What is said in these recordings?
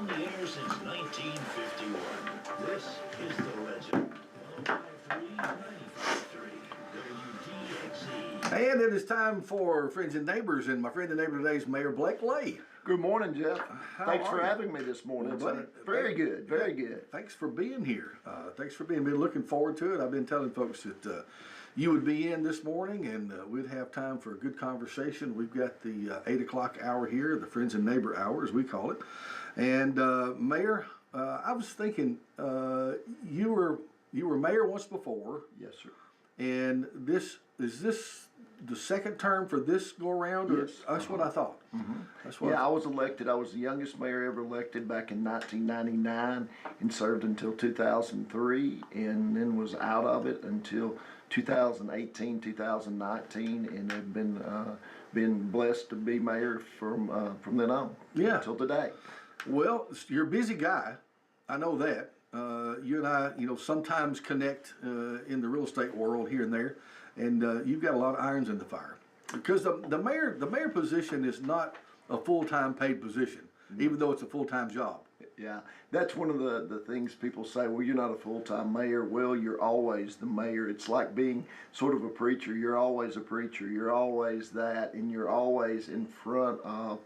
on the air since 1951. This is The Legend. 105.3 WDXE. And it is time for Friends and Neighbors, and my friend and neighbor today is Mayor Blake Lay. Good morning, Jeff. Thanks for you? having me this morning. Well, buddy, very good, very good. Thanks for being here. Thanks for being. Been looking forward to it. I've been telling folks that you would be in this morning, and we'd have time for a good conversation. We've got the 8 o'clock hour here, the Friends and Neighbor hour, as we call it. And Mayor, I was thinking you were mayor once before. Yes, sir. And this the second term for this go around? Yes. That's what I thought. Mm-hmm. That's what. Yeah, I was elected. I was the youngest mayor ever elected back in 1999 and served until 2003, and then was out of it until 2018, 2019, and have been blessed to be mayor from then on. Yeah. Until today. Well, you're a busy guy. I know that. You and I, sometimes connect in the real estate world here and there, and you've got a lot of irons in the fire. Because the mayor position is not a full-time paid position, even though it's a full-time job. Yeah, that's one of the things people say, well, you're not a full-time mayor. Well, you're always the mayor. It's like being sort of a preacher. You're always a preacher. You're always that, and you're always in front of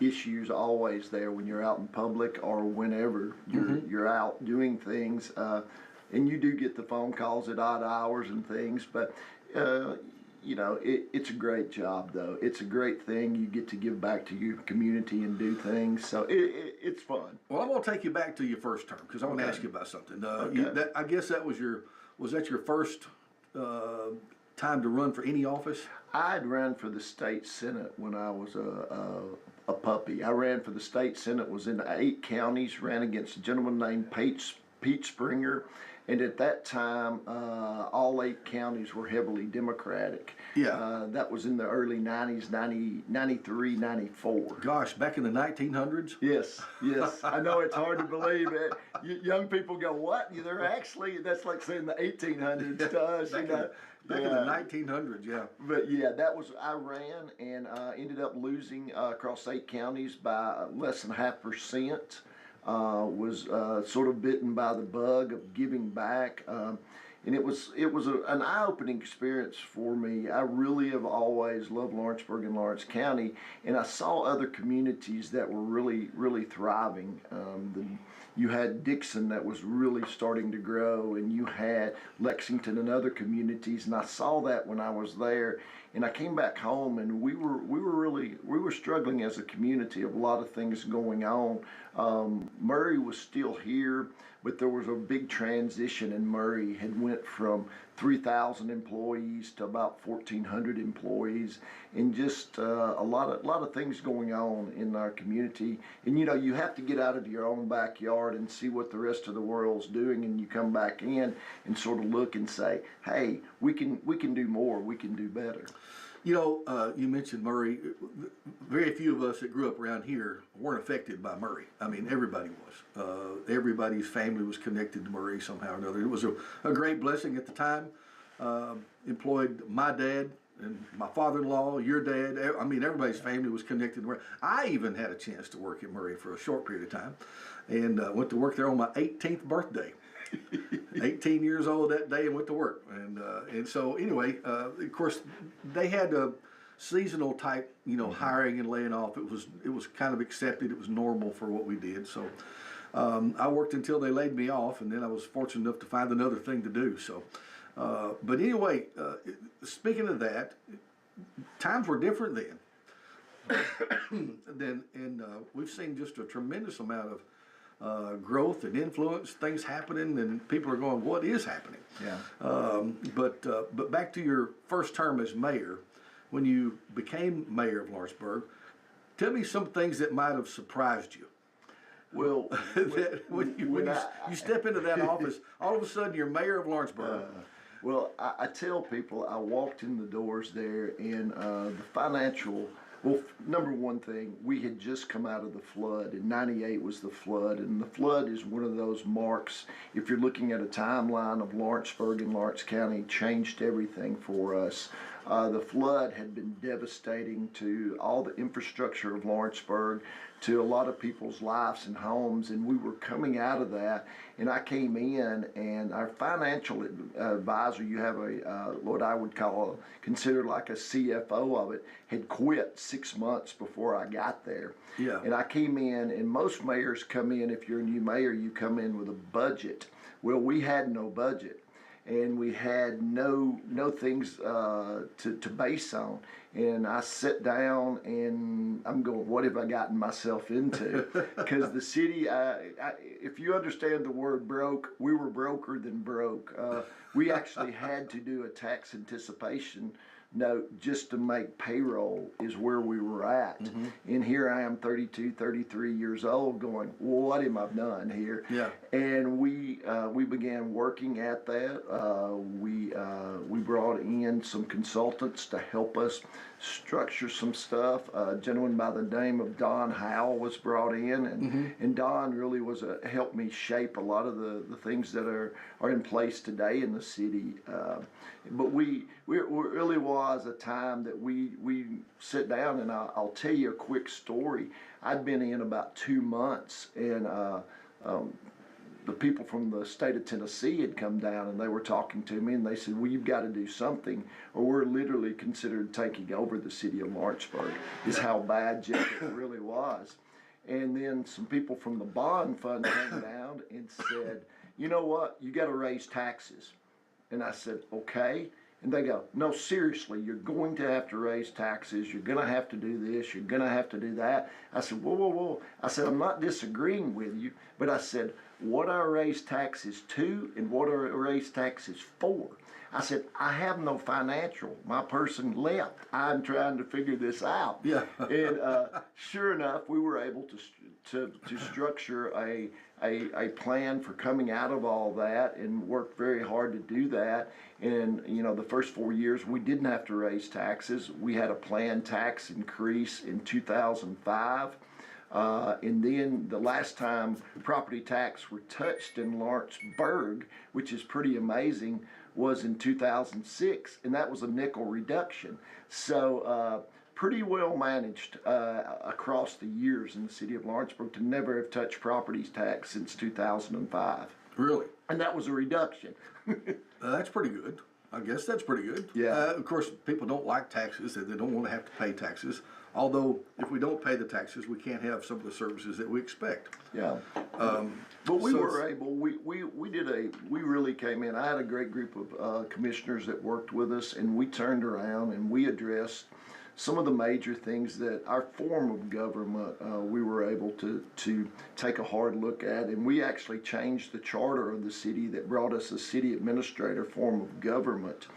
issues, always there when you're out in public or whenever you're out doing things, and you do get the phone calls at odd hours and things, but it's a great job though. It's a great thing. You get to give back to your community and do things, so it's fun. Well, I'm going to take you back to your first term because I want to ask you about something. I guess that was that your first time to run for any office? I'd run for the state senate when I was a puppy. I ran for the state senate, was in 8 counties, ran against a gentleman named Pete Springer, and at that time, all 8 counties were heavily Democratic. Yeah. That was in the early 90s, 93, 94. Gosh, back in the 1900s? Yes. I know it's hard to believe it. Young people go, what? They're actually, that's like saying the 1800s to us. Back in the 1900s, yeah. But yeah, I ran and ended up losing across 8 counties by less than 0.5%. Was sort of bitten by the bug of giving back, and it was an eye-opening experience for me. I really have always loved Lawrenceburg and Lawrence County, and I saw other communities that were really thriving. You had Dixon that was really starting to grow, and you had Lexington and other communities, and I saw that when I was there. And I came back home, and we were struggling as a community of a lot of things going on. Murray was still here, but there was a big transition, and Murray had went from 3,000 employees to about 1,400 employees, and just a lot of things going on in our community. And you have to get out of your own backyard and see what the rest of the world's doing, and you come back in and sort of look and say, hey, we can do more, we can do better. You mentioned Murray. Very few of us that grew up around here weren't affected by Murray. I mean, everybody was. Everybody's family was connected to Murray somehow or another. It was a great blessing at the time. Employed my dad and my father-in-law, your dad. I mean, everybody's family was connected to Murray. I even had a chance to work at Murray for a short period of time, and went to work there on my 18th birthday. 18 years old that day, and went to work, and so anyway, of course, they had a seasonal type, hiring and laying off. It was kind of accepted. It was normal for what we did. So I worked until they laid me off, and then I was fortunate enough to find another thing to do. So, but anyway, speaking of that, times were different then. And we've seen just a tremendous amount of growth and influence, things happening, and people are going, what is happening? Yeah. But back to your first term as mayor, when you became mayor of Lawrenceburg, tell me some things that might have surprised you. Well, when you step into that office, all of a sudden you're mayor of Lawrenceburg. Well, I tell people, I walked in the doors there, and the financial. Well, number one thing, we had just come out of the flood, and 98 was the flood, and the flood is one of those marks. If you're looking at a timeline of Lawrenceburg and Lawrence County, changed everything for us. The flood had been devastating to all the infrastructure of Lawrenceburg, to a lot of people's lives and homes, and we were coming out of that. And I came in, and our financial advisor, you have what I would consider like a CFO of it, had quit 6 months before I got there. Yeah. And I came in, and most mayors come in, if you're a new mayor, you come in with a budget. Well, we had no budget, and we had no things to base on. And I sat down, and I'm going, what have I gotten myself into? Because the city, if you understand the word broke, we were broker than broke. We actually had to do a tax anticipation note just to make payroll is where we were at. And here I am, 32, 33 years old, going, well, what am I done here? Yeah. And we began working at that. We brought in some consultants to help us structure some stuff. A gentleman by the name of Don Howell was brought in, and Don really was helped me shape a lot of the things that are in place today in the city. But we really was a time that we sit down, and I'll tell you a quick story. I'd been in about 2 months, and the people from the state of Tennessee had come down, and they were talking to me, and they said, well, you've got to do something, or we're literally considered taking over the city of Lawrenceburg, is how bad Jacob really was. And then some people from the bond fund came down and said, you know what, you got to raise taxes. And I said, okay. And they go, no, seriously, you're going to have to raise taxes. You're going to have to do this. You're going to have to do that. I said, whoa, whoa, whoa. I said, I'm not disagreeing with you, but I said, what I raise taxes to and what I raise taxes for. I said, I have no financial. My person left. I'm trying to figure this out. Yeah. And sure enough, we were able to structure a plan for coming out of all that, and worked very hard to do that. And the first 4 years we didn't have to raise taxes. We had a planned tax increase in 2005. And then the last time property tax were touched in Lawrenceburg, which is pretty amazing, was in 2006, and that was a nickel reduction. So pretty well managed across the years in the city of Lawrenceburg to never have touched property tax since 2005. Really? And that was a reduction. That's pretty good. I guess that's pretty good. Yeah. Of course, people don't like taxes. They don't want to have to pay taxes. Although, if we don't pay the taxes, we can't have some of the services that we expect. Yeah. But we were able, we really came in. I had a great group of commissioners that worked with us, and we turned around and we addressed some of the major things that our form of government we were able to take a hard look at. And we actually changed the charter of the city that brought us a city administrator form of government.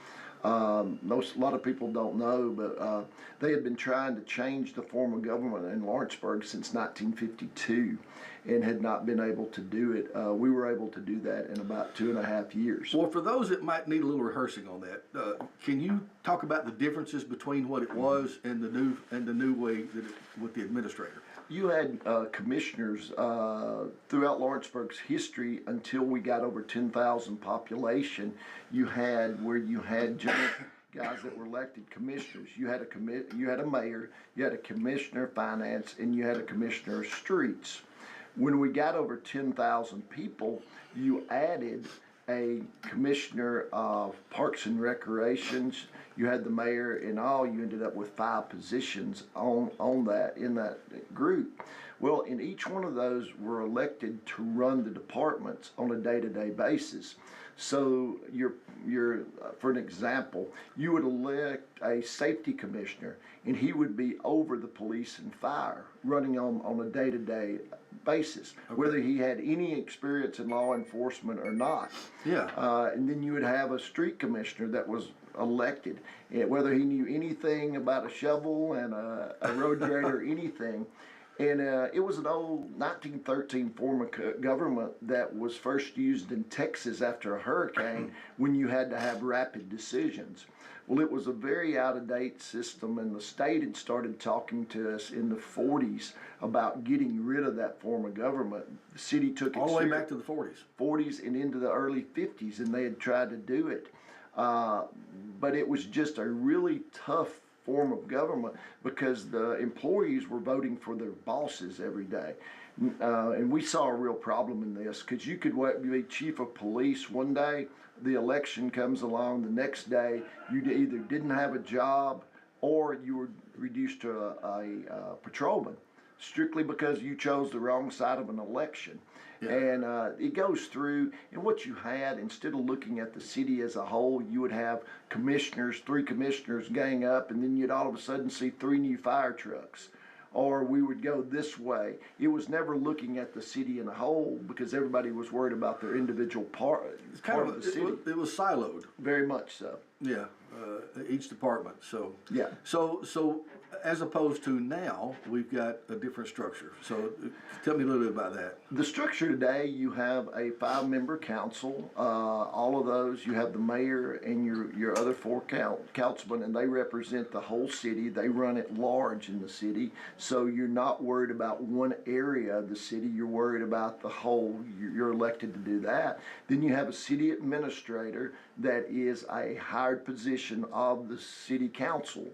A lot of people don't know, but they had been trying to change the form of government in Lawrenceburg since 1952 and had not been able to do it. We were able to do that in about 2.5 years. Well, for those that might need a little rehearsing on that, can you talk about the differences between what it was and the new way that with the administrator? You had commissioners throughout Lawrenceburg's history until we got over 10,000 population. You had guys that were elected commissioners. You had a mayor, you had a commissioner of finance, and you had a commissioner of streets. When we got over 10,000 people, you added a commissioner of parks and recreations. You had the mayor, and all you ended up with 5 positions in that group. Well, in each one of those were elected to run the departments on a day-to-day basis. So for an example, you would elect a safety commissioner, and he would be over the police and fire, running on a day-to-day basis, whether he had any experience in law enforcement or not. Yeah. And then you would have a street commissioner that was elected, and whether he knew anything about a shovel and a road grader or anything. And it was an old 1913 form of government that was first used in Texas after a hurricane when you had to have rapid decisions. Well, it was a very out-of-date system, and the state had started talking to us in the 40s about getting rid of that form of government. The city took it all the way back to the 40s and into the early 50s, and they had tried to do it. But it was just a really tough form of government because the employees were voting for their bosses every day. And we saw a real problem in this because you could be chief of police one day, the election comes along the next day, you either didn't have a job or you were reduced to a patrolman strictly because you chose the wrong side of an election. Yeah. And it goes through, and what you had, instead of looking at the city as a whole, you would have commissioners, 3 commissioners gang up, and then you'd all of a sudden see 3 new fire trucks. Or we would go this way. It was never looking at the city in a whole because everybody was worried about their individual part of the city. It was siloed. Very much so. Yeah, each department. So yeah. So as opposed to now, we've got a different structure. So tell me a little bit about that. The structure today, you have a 5-member council. All of those, you have the mayor and your other 4 councilmen, and they represent the whole city. They run at large in the city. So you're not worried about one area of the city. You're worried about the whole. You're elected to do that. Then you have a city administrator that is a hired position of the city council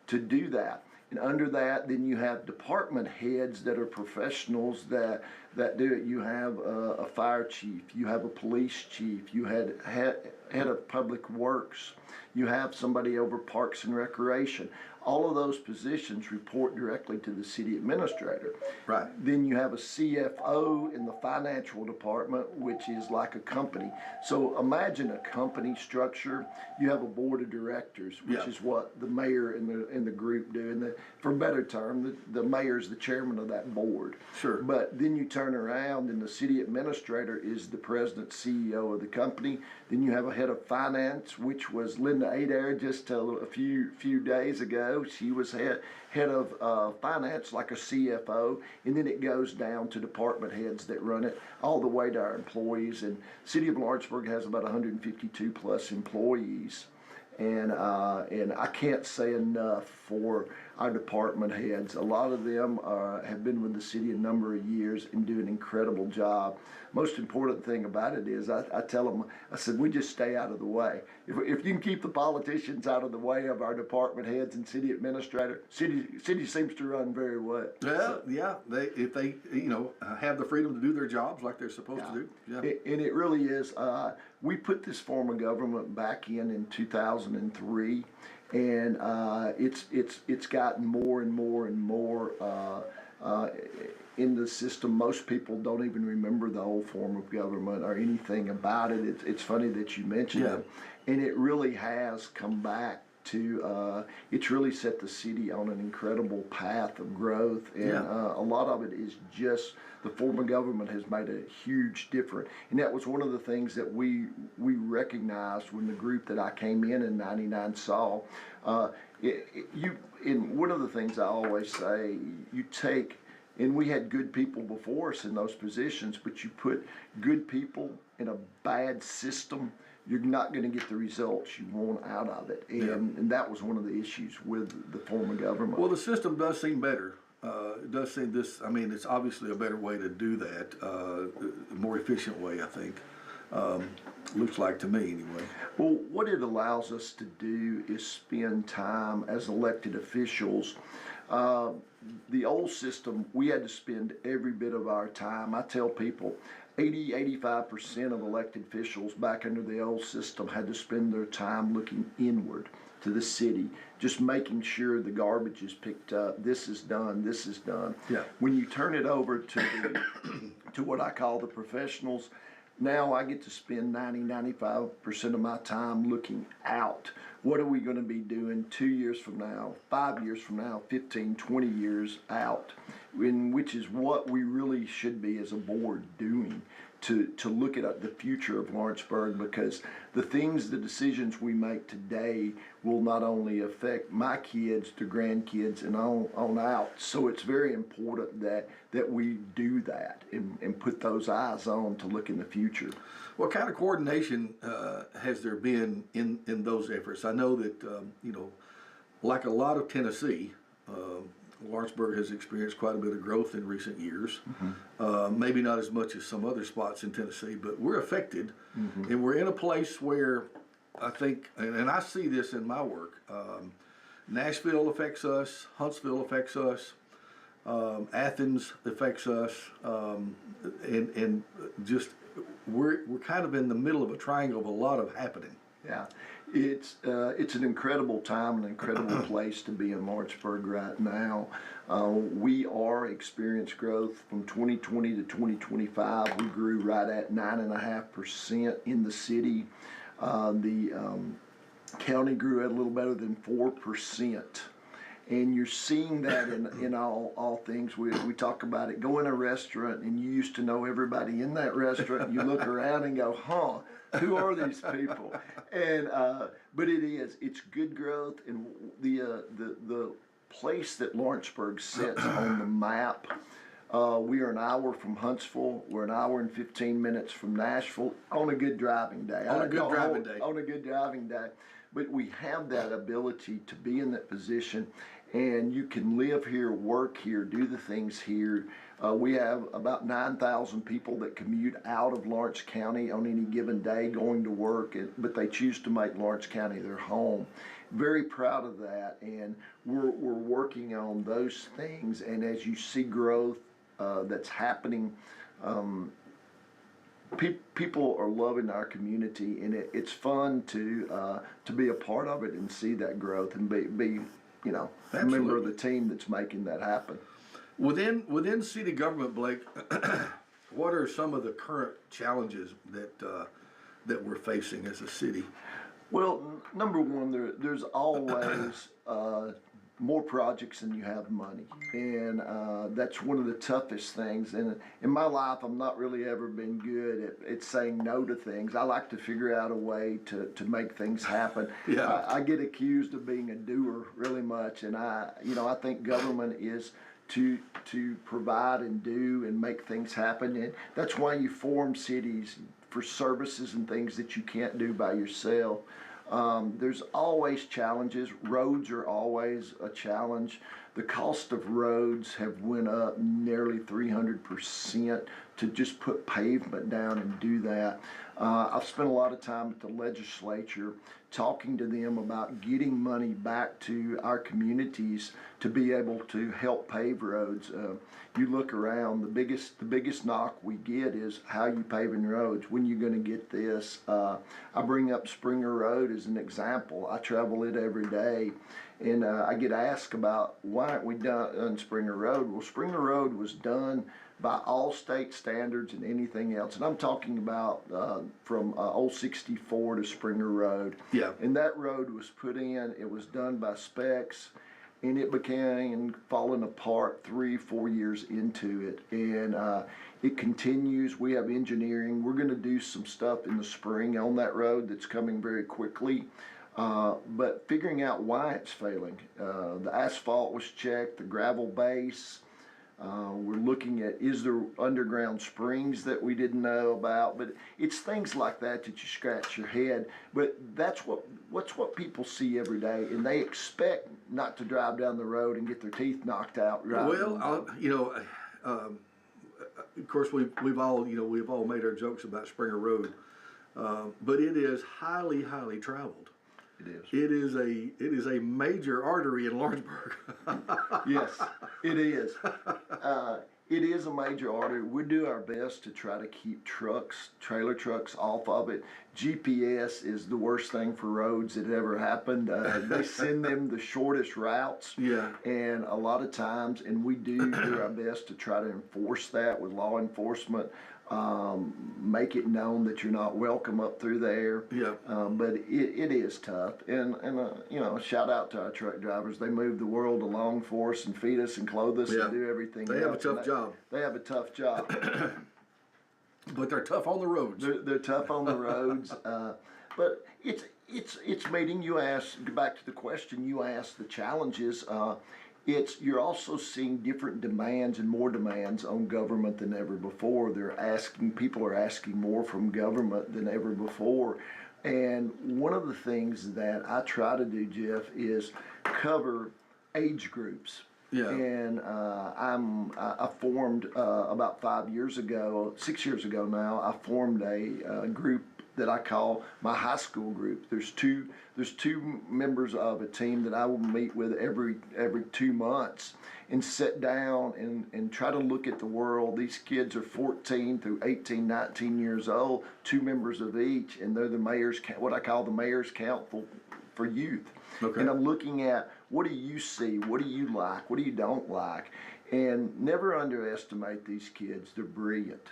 to do that. And under that, then you have department heads that are professionals that do it. You have a fire chief, you have a police chief, you had head of public works, you have somebody over parks and recreation. All of those positions report directly to the city administrator. Right. Then you have a CFO in the financial department, which is like a company. So imagine a company structure. You have a board of directors, which is what the mayor and the group do. And for a better term, the mayor is the chairman of that board. Sure. But then you turn around and the city administrator is the president, CEO of the company. Then you have a head of finance, which was Linda Adair just a few days ago. She was head of finance, like a CFO, and then it goes down to department heads that run it, all the way to our employees. And City of Lawrenceburg has about 152 plus employees, and I can't say enough for our department heads. A lot of them have been with the city a number of years and do an incredible job. Most important thing about it is I tell them, I said, we just stay out of the way. If you can keep the politicians out of the way of our department heads and city administrator, city seems to run very well. Yeah, if they have the freedom to do their jobs like they're supposed to do. Yeah. And it really is. We put this form of government back in 2003. And it's gotten more and more and more in the system. Most people don't even remember the old form of government or anything about it. It's funny that you mentioned it, and it really has come back to. It's really set the city on an incredible path of growth, and a lot of it is just the form of government has made a huge difference. And that was one of the things that we recognized when the group that I came in '99 saw. And one of the things I always say, you take, and we had good people before us in those positions, but you put good people in a bad system, you're not going to get the results you want out of it. And that was one of the issues with the form of government. Well, the system does seem better. It does seem this, I mean, it's obviously a better way to do that, a more efficient way, I think. Looks like to me, anyway. Well, what it allows us to do is spend time as elected officials. The old system, we had to spend every bit of our time. I tell people 85% of elected officials back under the old system had to spend their time looking inward to the city, just making sure the garbage is picked up, this is done, this is done. Yeah. When you turn it over to what I call the professionals, now I get to spend 95% of my time looking out. What are we going to be doing 2 years from now, 5 years from now, 15, 20 years out, which is what we really should be as a board doing to look at the future of Lawrenceburg, because the decisions we make today will not only affect my kids, the grandkids, and on out. So it's very important that we do that and put those eyes on to look in the future. What kind of coordination has there been in those efforts? I know that, like a lot of Tennessee, Lawrenceburg has experienced quite a bit of growth in recent years. Mm-hmm. Maybe not as much as some other spots in Tennessee, but we're affected. Mm-hmm. And we're in a place where I think, and I see this in my work, Nashville affects us, Huntsville affects us, Athens affects us, and just we're kind of in the middle of a triangle of a lot of happening. Yeah, it's an incredible time, an incredible place to be in Lawrenceburg right now. We are experienced growth from 2020 to 2025. We grew right at 9.5% in the city. The county grew at a little better than 4%. And you're seeing that in all things. We talk about it. Go in a restaurant and you used to know everybody in that restaurant. You look around and go, who are these people? And but it's good growth, and the place that Lawrenceburg sits on the map. We are an hour from Huntsville. We're an hour and 15 minutes from Nashville on a good driving day. On a good driving day. But we have that ability to be in that position, and you can live here, work here, do the things here. We have about 9,000 people that commute out of Lawrence County on any given day going to work, but they choose to make Lawrence County their home. Very proud of that, and we're working on those things. And as you see growth that's happening, people are loving our community, and it's fun to be a part of it and see that growth and be a member of the team that's making that happen. Within city government, Blake, what are some of the current challenges that we're facing as a city? Well, number one, there's always more projects than you have money, and that's one of the toughest things. And in my life, I've not really ever been good at saying no to things. I like to figure out a way to make things happen. Yeah. I get accused of being a doer really much, and I think government is to provide and do and make things happen, and that's why you form cities for services and things that you can't do by yourself. There's always challenges. Roads are always a challenge. The cost of roads have went up nearly 300% to just put pavement down and do that. I've spent a lot of time at the legislature talking to them about getting money back to our communities to be able to help pave roads. You look around, the biggest knock we get is how you paving roads. When you going to get this? I bring up Springer Road as an example. I travel it every day, and I get asked about why aren't we done on Springer Road? Well, Springer Road was done by all state standards and anything else. And I'm talking about from Old 64 to Springer Road. Yeah. And that road was put in, it was done by specs, and it began falling apart 3-4 years into it. And it continues. We have engineering. We're going to do some stuff in the spring on that road that's coming very quickly. But figuring out why it's failing. The asphalt was checked, the gravel base. We're looking at, is there underground springs that we didn't know about? But it's things like that you scratch your head. But that's what people see every day, and they expect not to drive down the road and get their teeth knocked out. Right? Well, of course we've all made our jokes about Springer Road, but it is highly traveled. It is. It is a major artery in Lawrenceburg. Yes, it is. It is a major artery. We do our best to try to keep trailer trucks off of it. GPS is the worst thing for roads that ever happened. They send them the shortest routes. Yeah. And a lot of times, and we do our best to try to enforce that with law enforcement. Make it known that you're not welcome up through there. Yeah. But it is tough, and shout out to our truck drivers. They move the world along for us and feed us and clothe us and do everything. They have a tough job. They have a tough job. But they're tough on the roads. They're tough on the roads. But it's meeting. You asked, back to the question you asked, the challenges. You're also seeing different demands and more demands on government than ever before. People are asking more from government than ever before. And one of the things that I try to do, Jeff, is cover age groups. Yeah. And I formed about 6 years ago now, I formed a group that I call my high school group. There's two members of a team that I will meet with every 2 months and sit down and try to look at the world. These kids are 14 through 18, 19 years old, 2 members of each, and they're the mayor's, what I call the mayor's council for youth. Okay. And I'm looking at, what do you see? What do you like? What do you don't like? And never underestimate these kids. They're brilliant.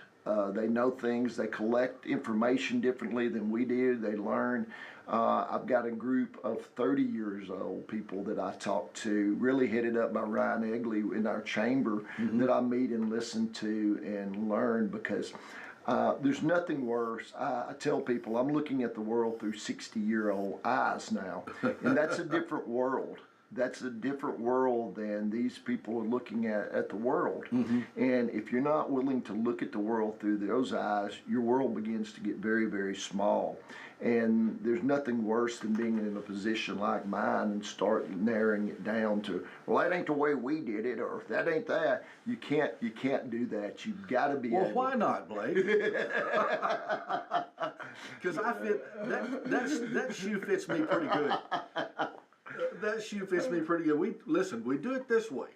They know things. They collect information differently than we do. They learn. I've got a group of 30 years old people that I talk to, really headed up by Ryan Egley in our chamber, that I meet and listen to and learn, because there's nothing worse. I tell people I'm looking at the world through 60-year-old eyes now, and that's a different world. That's a different world than these people are looking at the world. And if you're not willing to look at the world through those eyes, your world begins to get very, very small. And there's nothing worse than being in a position like mine and start narrowing it down to, well, that ain't the way we did it, or if that ain't that. You can't do that. You've got to be Well, able. why not, Blake? Because I fit that shoe fits me pretty good. That shoe fits me pretty good. We do it this way.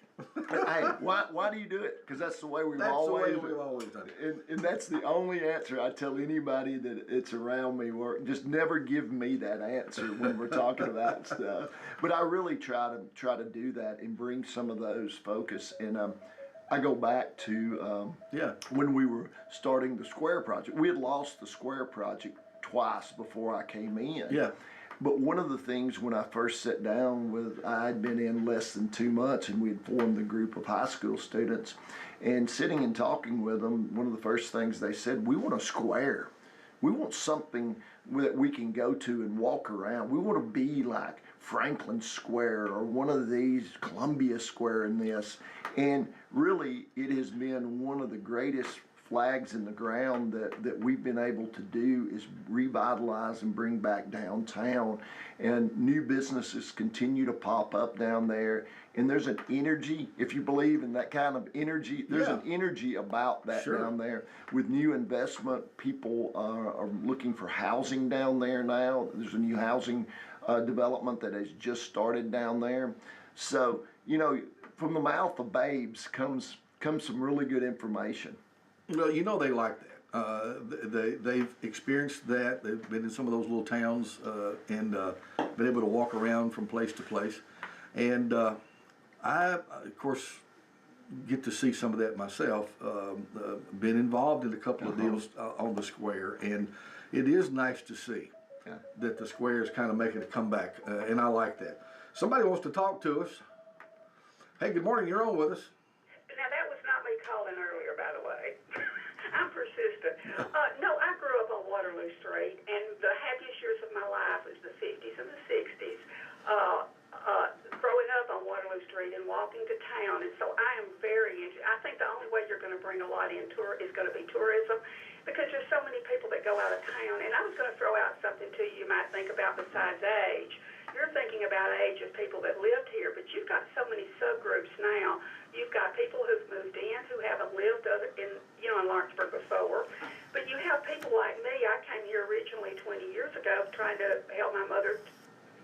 Hey, why do you do it? Because that's the way we've That's always the way we've always done it. And that's the only answer I tell anybody that it's around me. Just never give me that answer when we're talking about stuff. But I really try to do that and bring some of those focus. And I go back to when we were starting the Square project. We had lost the Square project twice before I came in. Yeah. But one of the things when I first sat down with, I had been in less than 2 months, and we had formed a group of high school students, and sitting and talking with them, one of the first things they said, we want a square. We want something that we can go to and walk around. We want to be like Franklin Square or one of these, Columbia Square in this. And really, it has been one of the greatest flags in the ground that we've been able to do is revitalize and bring back downtown. And new businesses continue to pop up down there. And there's an energy, if you believe in that kind of energy, there's an energy about that down there. With new investment, people are looking for housing down there now. There's a new housing development that has just started down there. So, from the mouth of babes comes some really good information. Well, they like that. They've experienced that. They've been in some of those little towns and been able to walk around from place to place. And I, of course, get to see some of that myself. Been involved in a couple of deals on the square, and it is nice to see that the square is kind of making a comeback, and I like that. Somebody wants to talk to us. Hey, good morning. You're on with us. Now, that was not me calling earlier, by the way. I'm persistent. No, I grew up on Waterloo Street, and the happiest years of my life was the 50s and the 60s. Growing up on Waterloo Street and walking to town, and so I am very interested. I think the only way you're going to bring a lot in is going to be tourism, because there's so many people that go out of town. And I was going to throw out something to you might think about besides age. You're thinking about age of people that lived here, but you've got so many subgroups now. You've got people who've moved in who haven't lived in Lawrenceburg before. But you have people like me. I came here originally 20 years ago trying to help my mother.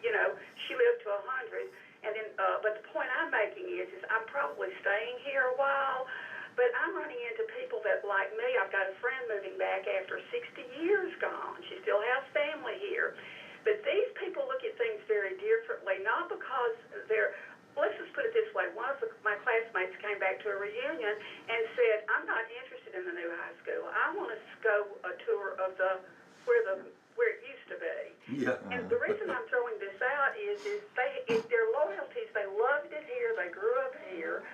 She lived to 100. And then, but the point I'm making is I'm probably staying here a while, but I'm running into people that, like me, I've got a friend moving back after 60 years gone. She still has family here. But these people look at things very differently, not because let's just put it this way. One of my classmates came back to a reunion and said, I'm not interested in the new high school. I want to go a tour of where it used to be. Yeah. And the reason I'm throwing this out is their loyalties. They loved it here. They grew up here.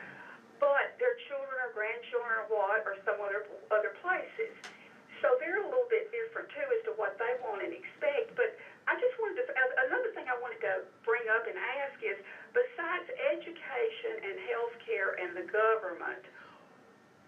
But their children or grandchildren are some other places. So they're a little bit different, too, as to what they want and expect. But I just wanted to, another thing I wanted to bring up and ask is, besides education and healthcare and the government,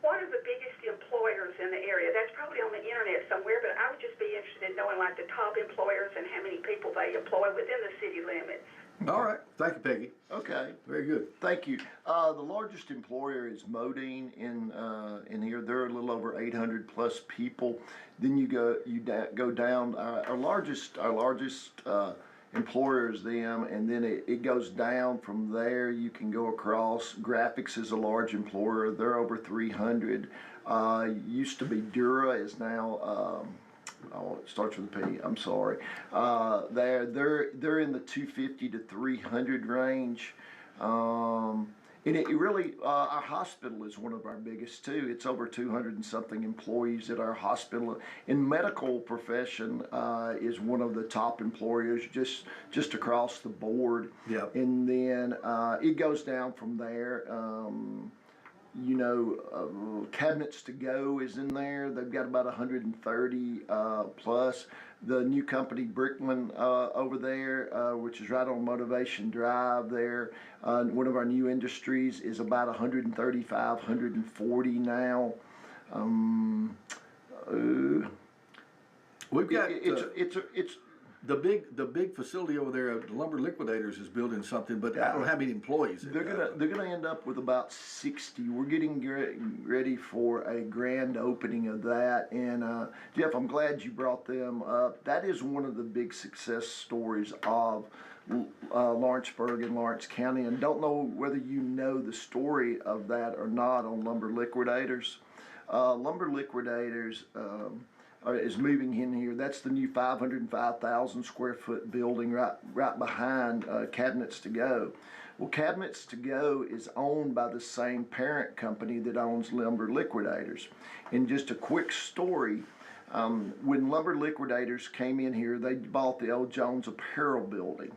what are the biggest employers in the area? That's probably on the internet somewhere, but I would just be interested in knowing, like, the top employers and how many people they employ within the city limits. All right. Thank you, Peggy. Okay. Very good. Thank you. The largest employer is Modine in here. They're a little over 800 plus people. Then you go down. Our largest employer is them, and then it goes down from there. You can go across. Graphics is a large employer. They're over 300. Used to be Dura, is now. Oh, it starts with a P. I'm sorry. They're in the 250 to 300 range. And it really, our hospital is one of our biggest too. It's over 200 and something employees at our hospital. In medical profession, is one of the top employers just across the board. Yep. And then it goes down from there. Cabinets to Go is in there. They've got about 130 plus. The new company Brickman over there, which is right on Motivation Drive there. One of our new industries is about 135, 140 now. We've got It's the big facility over there. Lumber Liquidators is building something, but I don't know how many employees. They're gonna end up with about 60. We're getting ready for a grand opening of that. And Jeff, I'm glad you brought them up. That is one of the big success stories of Lawrenceburg and Lawrence County. And don't know whether you know the story of that or not on Lumber Liquidators. Lumber Liquidators. Is moving in here. That's the new 505,000 square foot building right behind Cabinets to Go. Well, Cabinets to Go is owned by the same parent company that owns Lumber Liquidators. And just a quick story, when Lumber Liquidators came in here, they bought the old Jones Apparel building.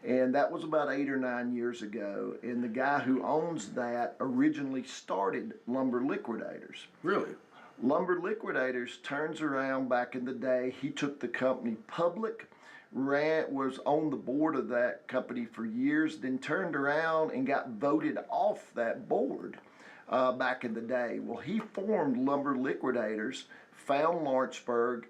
And that was about 8 or 9 years ago. And the guy who owns that originally started Lumber Liquidators. Really? Lumber Liquidators turns around back in the day. He took the company public, was on the board of that company for years, then turned around and got voted off that board back in the day. Well, he formed Lumber Liquidators, found Lawrenceburg.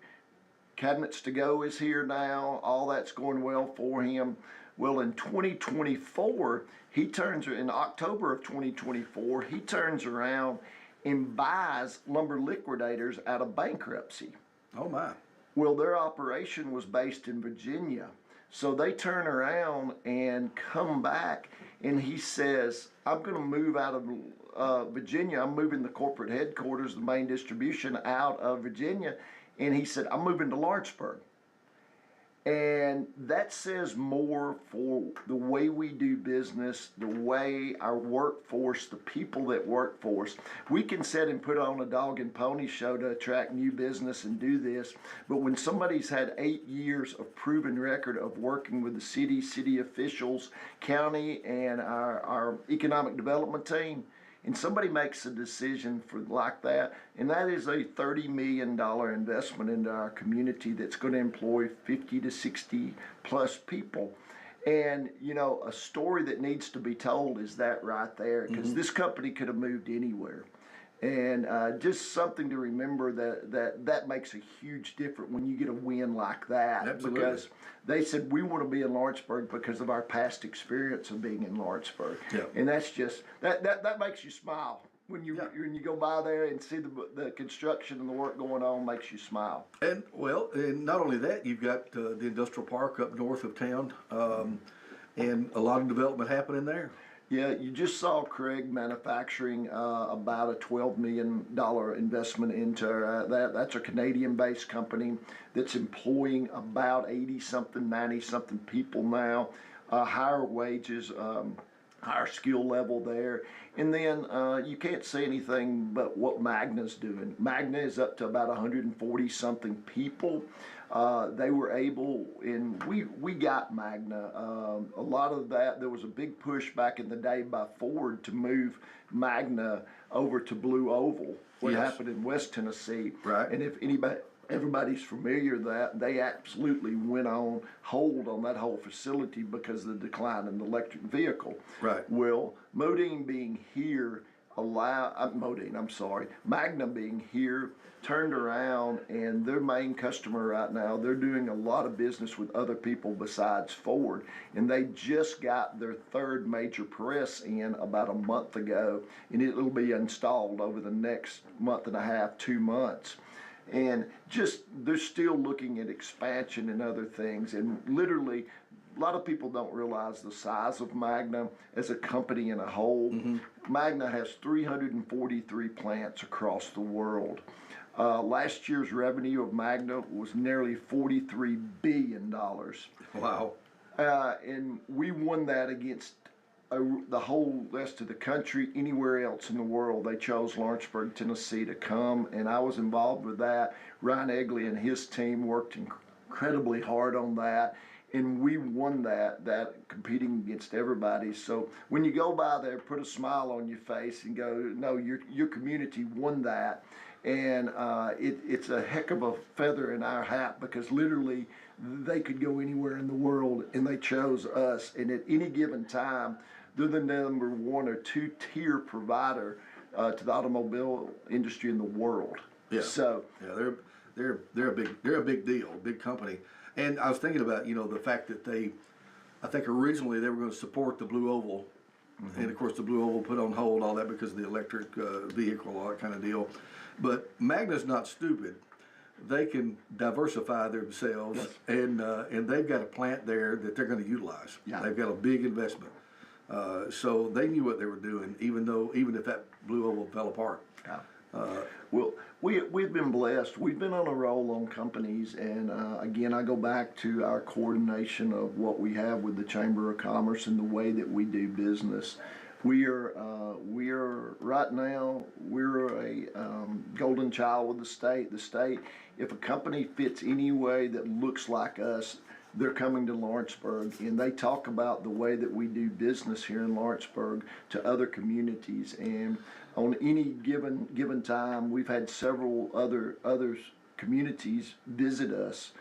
Cabinets to Go is here now. All that's going well for him. Well, in 2024, in October of 2024, he turns around and buys Lumber Liquidators out of bankruptcy. Oh my. Well, their operation was based in Virginia. So they turn around and come back, and he says, I'm going to move out of Virginia. I'm moving the corporate headquarters, the main distribution out of Virginia. And he said, I'm moving to Lawrenceburg. And that says more for the way we do business, the way our workforce, the people that work for us. We can sit and put on a dog and pony show to attract new business and do this. But when somebody's had 8 years of proven record of working with the city officials, county, and our economic development team, and somebody makes a decision like that, and that is a $30 million investment into our community that's going to employ 50 to 60 plus people. And, a story that needs to be told is that right there, because this company could have moved anywhere. And just something to remember that makes a huge difference when you get a win like that. Absolutely. Because they said, we want to be in Lawrenceburg because of our past experience of being in Lawrenceburg. Yeah. And that's just, that makes you smile. When you go by there and see the construction and the work going on, makes you smile. And not only that, you've got the industrial park up north of town, and a lot of development happening there. Yeah, you just saw Craig Manufacturing about a $12 million investment into that. That's a Canadian-based company that's employing about 80-something, 90-something people now, higher wages, higher skill level there. And then you can't say anything but what Magna's doing. Magna is up to about 140-something people. They were able, and we got Magna. A lot of that, there was a big push back in the day by Ford to move Magna over to Blue Oval, what happened in West Tennessee. Right. And if everybody's familiar with that, they absolutely went on hold on that whole facility because of the decline in the electric vehicle. Right. Well, Modine being here, Modine, I'm sorry, Magna being here, turned around, and their main customer right now, they're doing a lot of business with other people besides Ford, and they just got their third major press in about a month ago, and it'll be installed over the next month and a half, 2 months. And just, they're still looking at expansion and other things, and literally, a lot of people don't realize the size of Magna as a company in a whole. Magna has 343 plants across the world. Last year's revenue of Magna was nearly $43 billion. Wow. And we won that against the whole rest of the country. Anywhere else in the world, they chose Lawrenceburg, Tennessee to come, and I was involved with that. Ryan Egley and his team worked incredibly hard on that, and we won that competing against everybody. So when you go by there, put a smile on your face and go, no, your community won that. And it's a heck of a feather in our hat, because literally they could go anywhere in the world and they chose us. And at any given time, they're the number 1 or 2 tier provider to the automobile industry in the world. Yeah. So yeah, they're a big deal, big company. And I was thinking about, the fact that I think originally they were going to support the Blue Oval, and of course the Blue Oval put on hold all that because of the electric vehicle, all that kind of deal. But Magna's not stupid. They can diversify themselves, Yes. and they've got a plant there that they're going to utilize. Yeah. They've got a big investment, so they knew what they were doing, even if that Blue Oval fell apart. Yeah. Well, we've been blessed. We've been on a roll on companies, and again, I go back to our coordination of what we have with the Chamber of Commerce and the way that we do business. We are right now, we're a golden child with the state. The state, if a company fits any way that looks like us, they're coming to Lawrenceburg, and they talk about the way that we do business here in Lawrenceburg to other communities. And on any given time, we've had several other communities visit us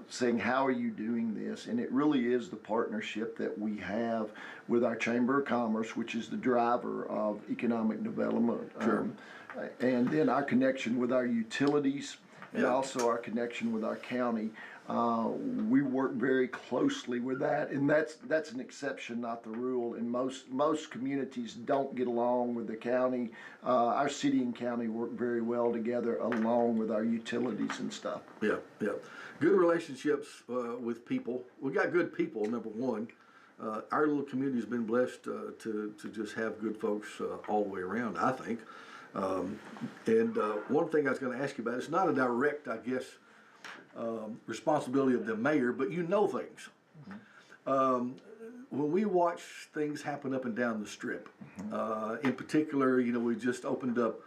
saying, how are you doing this? And it really is the partnership that we have with our Chamber of Commerce, which is the driver of economic development. Sure. And then our connection with our utilities, and Yeah. also our connection with our county. We work very closely with that, and that's an exception, not the rule. And most communities don't get along with the county. Our city and county work very well together, along with our utilities and stuff. Yeah, yeah. Good relationships with people. We got good people, number one. Our little community's been blessed to just have good folks all the way around, I think. And one thing I was going to ask you about, it's not a direct, I guess, responsibility of the mayor, but you know things. When we watch things happen up and down the strip, in particular, we just opened up,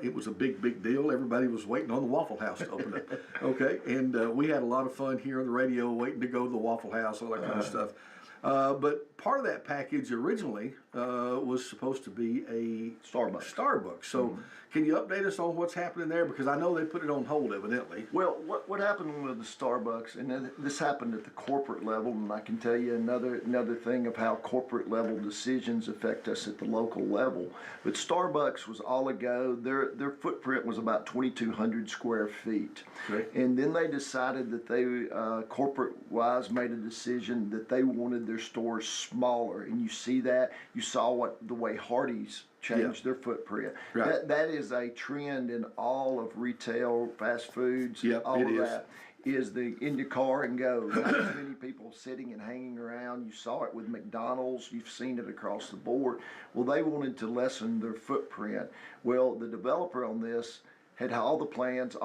it was a big deal. Everybody was waiting on the Waffle House to open up. Okay, and we had a lot of fun here on the radio waiting to go to the Waffle House, all that kind of stuff. But part of that package originally was supposed to be a Starbucks. So can you update us on what's happening there? Because I know they put it on hold evidently. Well, what happened with the Starbucks, and then this happened at the corporate level, and I can tell you another thing of how corporate level decisions affect us at the local level. But Starbucks was all ago. Their footprint was about 2,200 square feet. Okay. And then they decided that they, corporate-wise, made a decision that they wanted their stores smaller. And you see that. You saw the way Hardee's changed their footprint. Right. That is a trend in all of retail, fast foods, all of that. Is the in your car and go. Not as many people sitting and hanging around. You saw it with McDonald's. You've seen it across the board. Well, they wanted to lessen their footprint. Well, the developer on this had all the plans,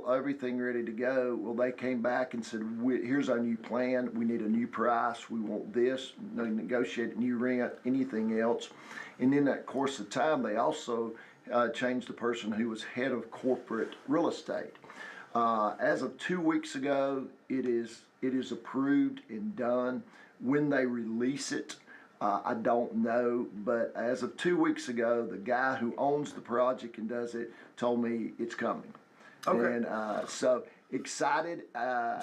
everything ready to go. Well, they came back and said, here's our new plan. We need a new price. We want this. No negotiate new rent, anything else. And in that course of time, they also changed the person who was head of corporate real estate. As of 2 weeks ago, it is approved and done. When they release it, I don't know, but as of 2 weeks ago, the guy who owns the project and does it told me it's coming. Okay. And so excited.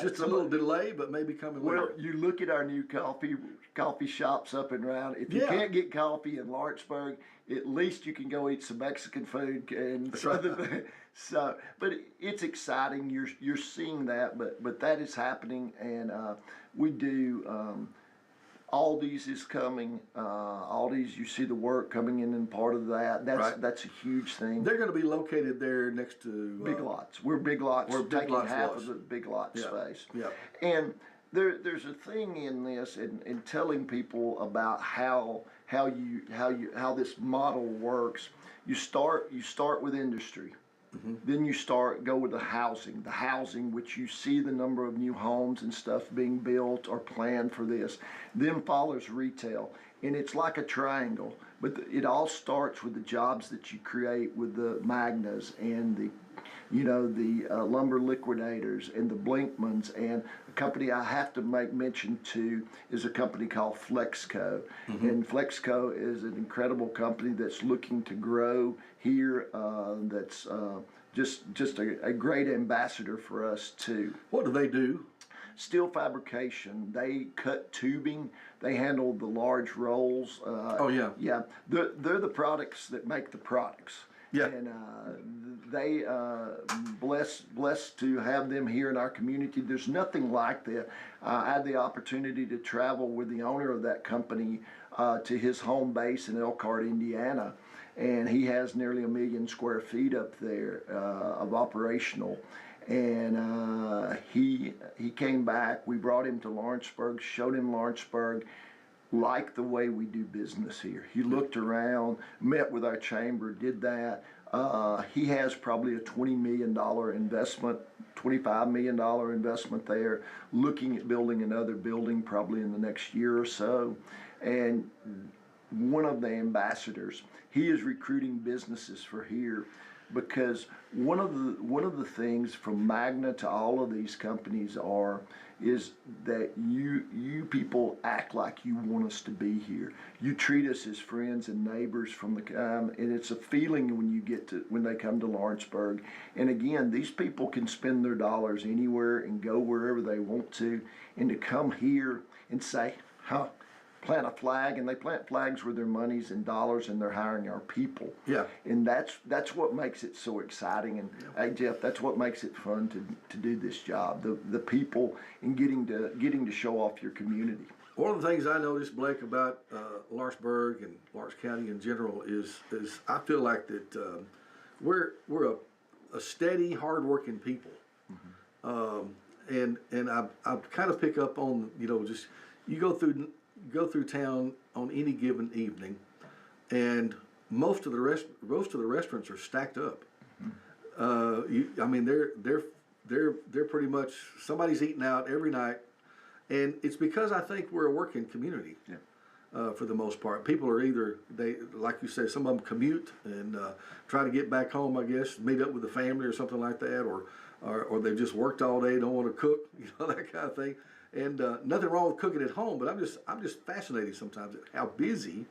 Just a little delay, but maybe coming Well, later. you look at our new coffee shops up and around. If you Yeah. can't get coffee in Lawrenceburg, at least you can go eat some Mexican food and some other things. So, but it's exciting. You're seeing that, but that is happening, and we do. Aldi's is coming. Aldi's, you see the work coming in and part of that. Right. That's a huge thing. They're going to be located there next to Big Lots. We're Big Lots. Where Big taking Lots half was. of the Big Lot Yeah. space. Yeah. And there's a thing in this, in telling people about how this model works. You start with industry. Then you go with the housing, which you see the number of new homes and stuff being built or planned for this. Then follows retail, and it's like a triangle. But it all starts with the jobs that you create with the Magnas and the lumber liquidators and the Blinkmans, and a company I have to make mention to is a company called Flexco. And Flexco is an incredible company that's looking to grow here. That's just a great ambassador for us too. What do they do? Steel fabrication. They cut tubing. They handle the large rolls. Oh yeah. Yeah. They're the products that make the products. Yeah. And they blessed to have them here in our community. There's nothing like that. I had the opportunity to travel with the owner of that company to his home base in Elkhart, Indiana, and he has nearly 1 million square feet up there of operational. And he came back. We brought him to Lawrenceburg, showed him Lawrenceburg. Like the way we do business here. He looked around, met with our chamber, did that. He has probably a $20 million investment, $25 million investment there, looking at building another building probably in the next year or so. And one of the ambassadors, he is recruiting businesses for here, because one of the things from Magna to all of these companies is that you people act like you want us to be here. You treat us as friends and neighbors from the and it's a feeling when they come to Lawrenceburg. And again, these people can spend their dollars anywhere and go wherever they want to, and to come here and say, plant a flag, and they plant flags with their monies and dollars, and they're hiring our people. Yeah. And that's what makes it so exciting. And hey, Jeff, that's what makes it fun to do this job. The people and getting to show off your community. One of the things I noticed, Blake, about Lawrenceburg and Lawrence County in general is I feel like that we're a steady, hardworking people, and I kind of pick up on just you go through town on any given evening, and most of the restaurants are stacked up. I mean, they're pretty much somebody's eating out every night, and it's because I think we're a working community. Yeah. For the most part, people are either like you say, some of them commute and try to get back home, I guess, meet up with the family or something like that, or they've just worked all day, don't want to cook, that kind of thing. And nothing wrong with cooking at home, but I'm just fascinated sometimes at how busy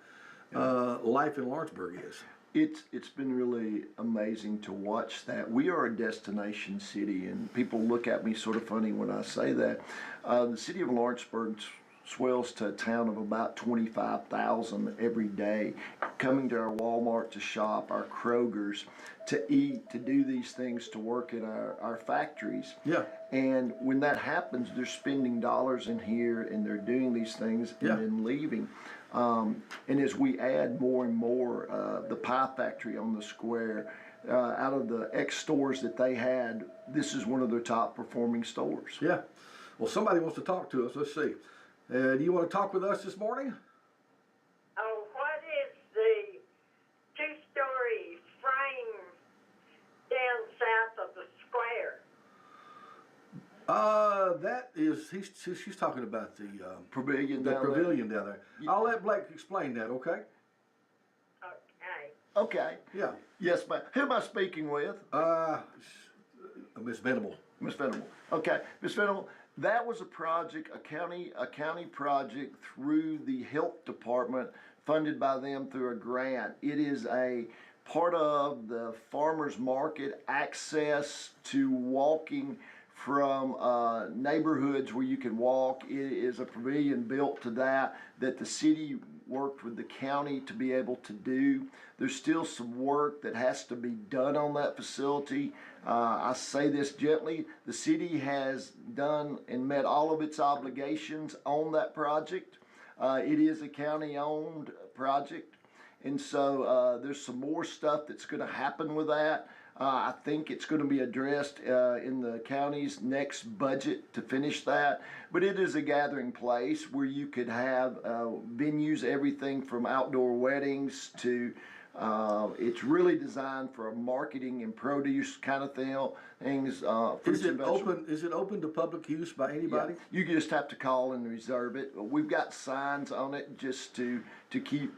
life in Lawrenceburg is. It's been really amazing to watch that. We are a destination city, and people look at me sort of funny when I say that. The city of Lawrenceburg swells to a town of about 25,000 every day, coming to our Walmart to shop, our Kroger's to eat, to do these things, to work in our factories. Yeah. And when that happens, they're spending dollars in here, and they're doing these things and then leaving. And as we add more and more, the pie factory on the square, out of the X stores that they had, this is one of their top performing stores. Yeah. Well, somebody wants to talk to us. Let's see. Do you want to talk with us this morning? Oh, what is the two-story frame down south of the square? That is, she's talking about the Pavilion the down there. pavilion down there. I'll let Blake explain that, okay? Okay. Okay. Yeah. Yes, ma'am. Who am I speaking with? Miss Venable. Miss Venable. Okay, Miss Venable. That was a project, a county project through the health department, funded by them through a grant. It is a part of the farmers market, access to walking from neighborhoods where you can walk. It is a pavilion built to that the city worked with the county to be able to do. There's still some work that has to be done on that facility. I say this gently, the city has done and met all of its obligations on that project. It is a county-owned project, and so there's some more stuff that's going to happen with that. I think it's going to be addressed in the county's next budget to finish that. But it is a gathering place where you could have venues, everything from outdoor weddings to it's really designed for a marketing and produce kind of things. Is it open? Is it open to public use by anybody? Yeah, you just have to call and reserve it. We've got signs on it just to keep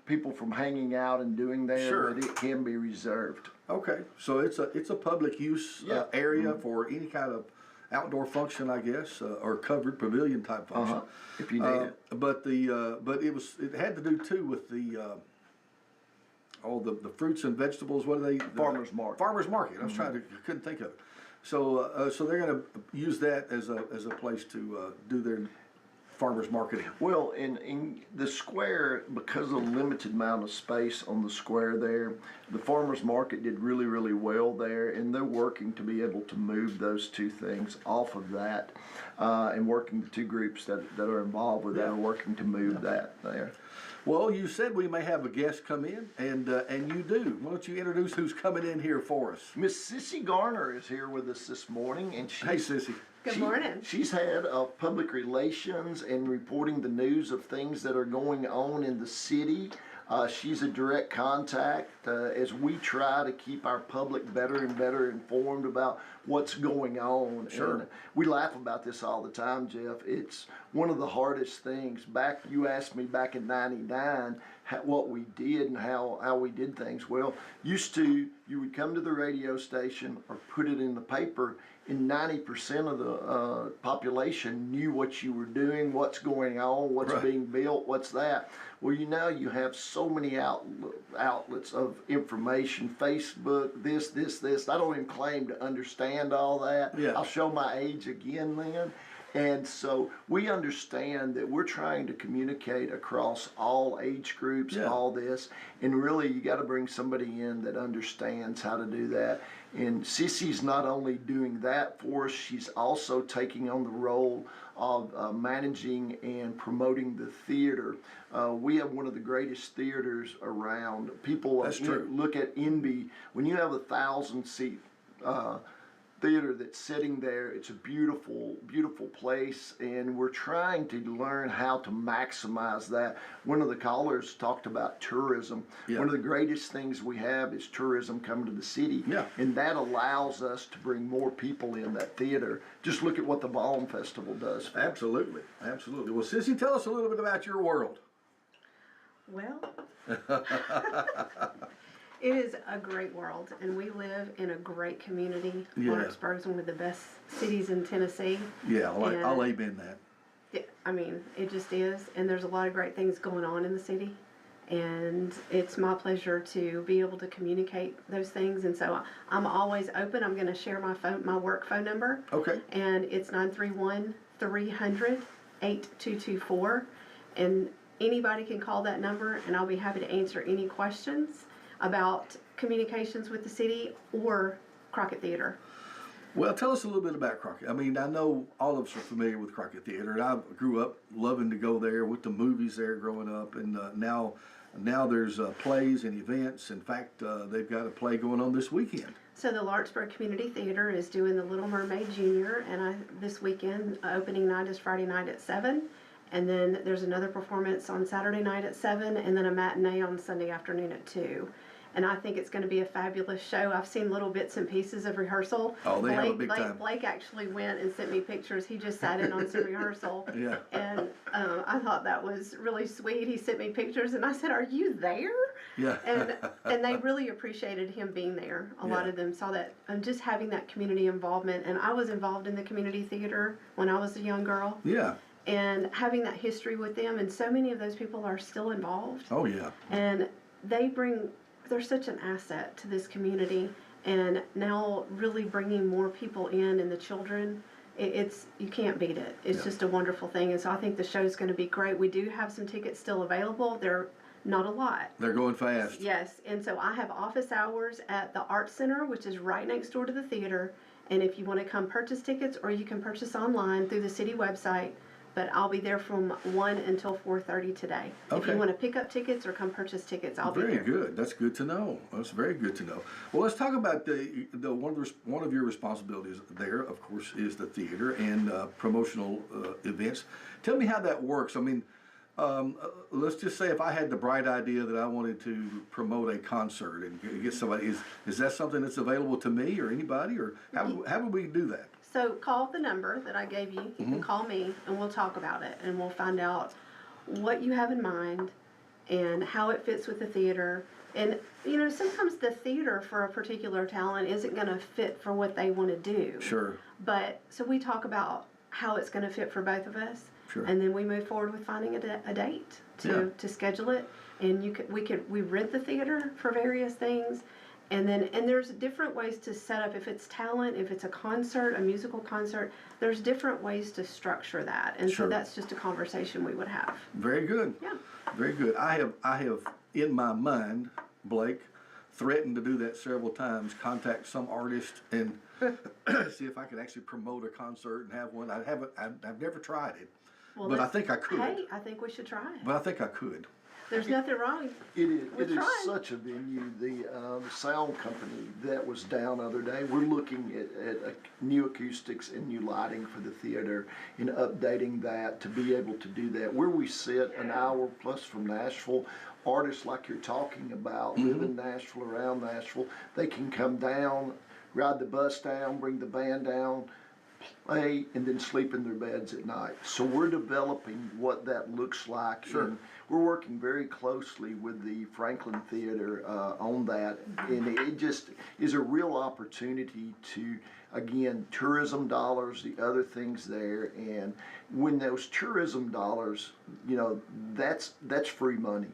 people from hanging out and doing there, Sure. but it can be reserved. Okay, so it's a public use Yeah. area for any kind of outdoor function, I guess, or covered pavilion type function. If you need it. But it had to do too with the fruits and vegetables. What are they? Farmers market. Farmers market. I was I couldn't think of it. So they're going to use that as a place to do their farmers marketing. Well, in the square, because of the limited amount of space on the square there, the farmers market did really, really well there, and they're working to be able to move those two things off of that, and working the two groups that are involved with that are working to move that there. Well, you said we may have a guest come in, and you do. Why don't you introduce who's coming in here for us? Miss Sissy Garner is here with us this morning, and Hey, Sissy. Good morning. She's head of public relations and reporting the news of things that are going on in the city. She's a direct contact as we try to keep our public better and better informed about what's going on. Sure. And we laugh about this all the time, Jeff. It's one of the hardest things. You asked me back in '99 what we did and how we did things. Well, you would come to the radio station or put it in the paper, and 90% of the population knew what you were doing, what's going on, what's Right. being built, what's that. Well, you have so many outlets of information, Facebook, this. I don't even claim to understand all that. Yeah. I'll show my age again then. And so we understand that we're trying to communicate across all age groups, Yeah. all this, and really you got to bring somebody in that understands how to do that. And Sissy's not only doing that for us, she's also taking on the role of managing and promoting the theater. We have one of the greatest theaters around. People That's true. Look at Envy. When you have 1,000-seat theater that's sitting there, it's a beautiful, beautiful place, and we're trying to learn how to maximize that. One of the callers talked about tourism. Yeah. One of the greatest things we have is tourism coming to the city, Yeah. and that allows us to bring more people in that theater. Just look at what the Balm Festival does for us. Absolutely, absolutely. Well, Sissy, tell us a little bit about your world. Well, it is a great world, and we live in a great community. Yeah. Lawrenceburg's one of the best cities in Tennessee. Yeah, I'll And- amen that. I mean, it just is, and there's a lot of great things going on in the city, and it's my pleasure to be able to communicate those things. And so I'm always open. I'm going to share my work phone number. Okay. And it's 931-300-8224, and anybody can call that number, and I'll be happy to answer any questions about communications with the city or Crockett Theater. Well, tell us a little bit about Crockett. I mean, I know all of us are familiar with Crockett Theater, and I grew up loving to go there with the movies there growing up, and now there's plays and events. In fact, they've got a play going on this weekend. So the Lawrenceburg Community Theater is doing The Little Mermaid Junior, and this weekend, opening night is Friday night at 7, and then there's another performance on Saturday night at 7, and then a matinee on Sunday afternoon at 2. And I think it's going to be a fabulous show. I've seen little bits and pieces of rehearsal. Oh, they have a big time. Blake actually went and sent me pictures. He just sat in on some rehearsal. Yeah. And I thought that was really sweet. He sent me pictures, and I said, "Are you there?" Yeah. And they really appreciated him being there. A lot Yeah. of them saw that, and just having that community involvement. And I was involved in the community theater when I was a young girl. Yeah. And having that history with them, and so many of those people are still involved. Oh, yeah. And they bring they're such an asset to this community, and now really bringing more people in and the children, it's you can't beat it. It's just a wonderful thing, and so I think the show's going to be great. We do have some tickets still available. They're not a lot. They're going fast. Yes, and so I have office hours at the Art Center, which is right next door to the theater. And if you want to come purchase tickets, or you can purchase online through the city website. But I'll be there from 1 until 4:30 today. If Okay. you want to pick up tickets or come purchase tickets, I'll be there. Very good. That's good to know. That's very good to know. Well, let's talk about the one of your responsibilities there, of course, is the theater and promotional events. Tell me how that works. I mean, let's just say if I had the bright idea that I wanted to promote a concert and get somebody, is that something that's available to me or anybody, or how would we do that? So call the number that I gave you. You can call me and we'll talk about it, and we'll find out what you have in mind and how it fits with the theater. And you know, sometimes the theater for a particular talent isn't going to fit for what they want to do. Sure. But so we talk about how it's going to fit for both of us. Sure. And then we move forward with finding a date to schedule it. And we rent the theater for various things. And there's different ways to set up, if it's talent, if it's a concert, a musical concert, there's different ways to structure that. And Sure. so that's just a conversation we would have. Very good. Yeah. Very good. I have in my mind, Blake, threatened to do that several times, contact some artist and see if I could actually promote a concert and have one. I've never tried it, Well, but I think I could. Hey, I think we should try it. But I think I could. There's nothing wrong. It We're is trying. such a venue. The sound company that was down the other day, we're looking at new acoustics and new lighting for the theater and updating that to be able to do that. Where we sit an hour plus from Nashville, artists like you're talking about live in Nashville, around Nashville, they can come down, ride the bus down, bring the band down, play, and then sleep in their beds at night. So we're developing what that looks like. Sure. And we're working very closely with the Franklin Theater on that. And it just is a real opportunity to, again, tourism dollars, the other things there. And when those tourism dollars, you know, that's free money.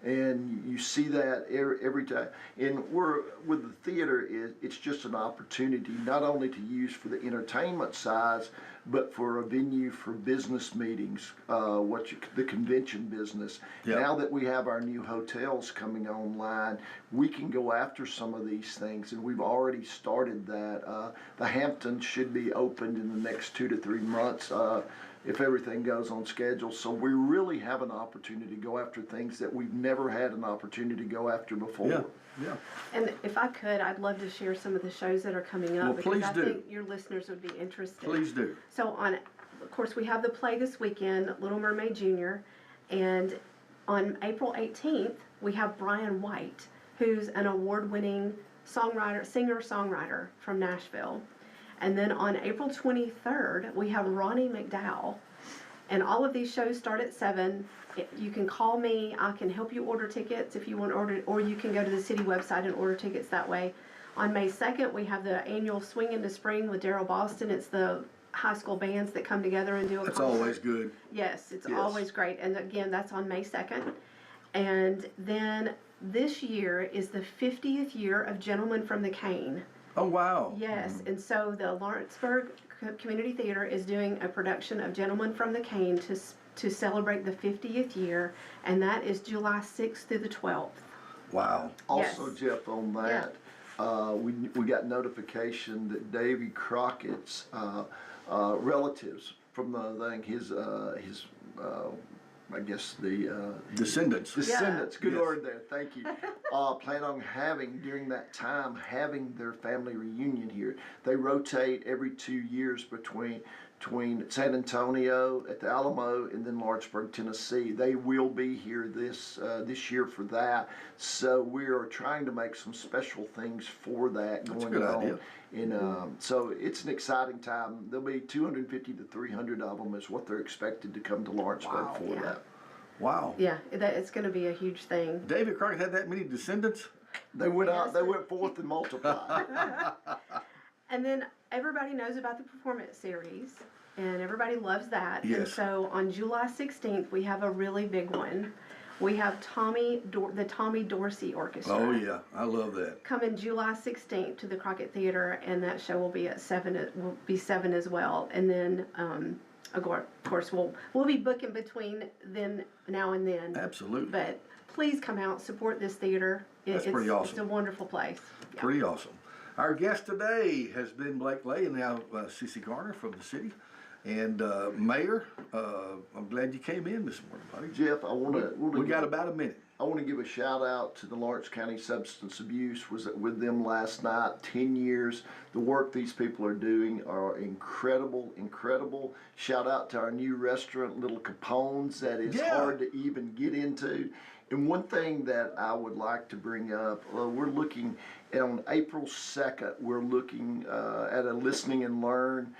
And you see that every time. And we're with the theater, it's just an opportunity not only to use for the entertainment size, but for a venue for business meetings, the convention business. Yeah. Now that we have our new hotels coming online, we can go after some of these things, and we've already started that. The Hamptons should be opened in the next 2 to 3 months. If everything goes on schedule. So we really have an opportunity to go after things that we've never had an opportunity to go after before. Yeah. Yeah. And if I could, I'd love to share some of the shows that are coming up, Well, because please I do. think your listeners would be interested. Please do. So of course, we have the play this weekend, Little Mermaid Junior, and on April 18th, we have Brian White, who's an award-winning singer-songwriter from Nashville. And then on April 23rd, we have Ronnie McDowell. And all of these shows start at 7. You can call me. I can help you order tickets if you want to order, or you can go to the city website and order tickets that way. On May 2nd, we have the annual Swing into Spring with Daryl Boston. It's the high school bands that come together and do a That's concert. always good. Yes, it's Yes. always great. And again, that's on May 2nd. And then this year is the 50th year of Gentlemen from the Cane. Oh, wow. Yes, and so the Lawrenceburg Community Theater is doing a production of Gentlemen from the Cane to celebrate the 50th year, and that is July 6th through the 12th. Wow. Also, Yes. Jeff, on that, we got notification that Davy Crockett's relatives from his I guess the Descendants. descendants, good Yes. word there, thank you, plan on during that time having their family reunion here. They rotate every 2 years between San Antonio at the Alamo and then Lawrenceburg, Tennessee. They will be here this year for that. So we are trying to make some special things for that That's a going good on. idea. And so it's an exciting time. There'll be 250 to 300 of them is what they're expected to come to Lawrenceburg Wow. for Yeah. that. Wow. Yeah, it's going to be a huge thing. David Crockett had that many descendants? They went Yes. out. They went forth and multiplied. And then everybody knows about the performance series, and everybody loves that. Yes. And so on July 16th, we have a really big one. We have the Tommy Dorsey Orchestra. Oh yeah, I love that. Coming July 16th to the Crockett Theater, and that show will be at 7. It will be 7 as well. And then, of course, we'll be booking between now and then. Absolutely. But please come out, support this theater. That's pretty awesome. It's a wonderful place. Yeah. Pretty awesome. Our guest today has been Blake Lay and now Cece Garner from the city. And Mayor, I'm glad you came in this morning, buddy. Jeff, I want to. We got about a minute. I want to give a shout out to the Lawrence County Substance Abuse. Was with them last night. 10 years. The work these people are doing are incredible, incredible. Shout out to our new restaurant, Little Capone's, that is hard to even get into. And one thing that I would like to bring up, we're looking on April 2nd. We're looking at a listening and learn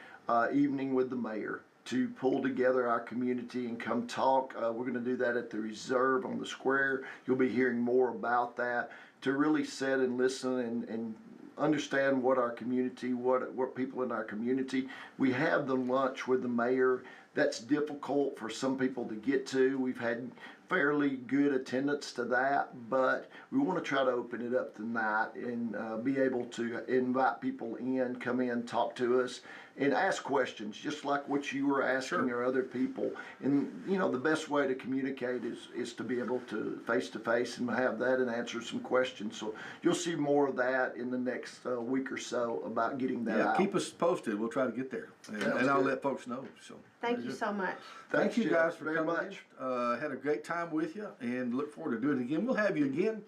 evening with the mayor to pull together our community and come talk. We're going to do that at the Reserve on the Square. You'll be hearing more about that, to really sit and listen and understand what our community, what people in our community. We have the lunch with the mayor. That's difficult for some people to get to. We've had fairly good attendance to that, but we want to try to open it up tonight and be able to invite people in, come in, talk to us, and ask questions, just like what you were asking or other people. And you know, the best way to communicate is to be able to face and have that and answer some questions. So you'll see more of that in the next week or so about getting that out. Keep us posted. We'll try to get there, and I'll let folks know. So Thank you so much. Thank you guys for very coming much. in. Had a great time with you, and look forward to doing it again. We'll have you again.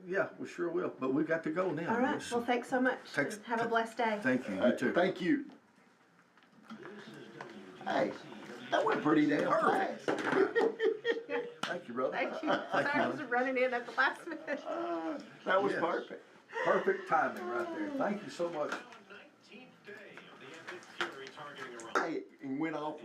Yeah, we sure will. But we've got to go now. All right. Well, thanks so much. Have a blessed day. Thank you. You too. Thank you. Hey, that went pretty damn fast. Thank you, brother. Thank you. Sorry, I was running in at the last minute. That was Yes. perfect. Perfect timing right there. Thank you so much. 19th day of the epic fury targeting Iran. Hey, and went off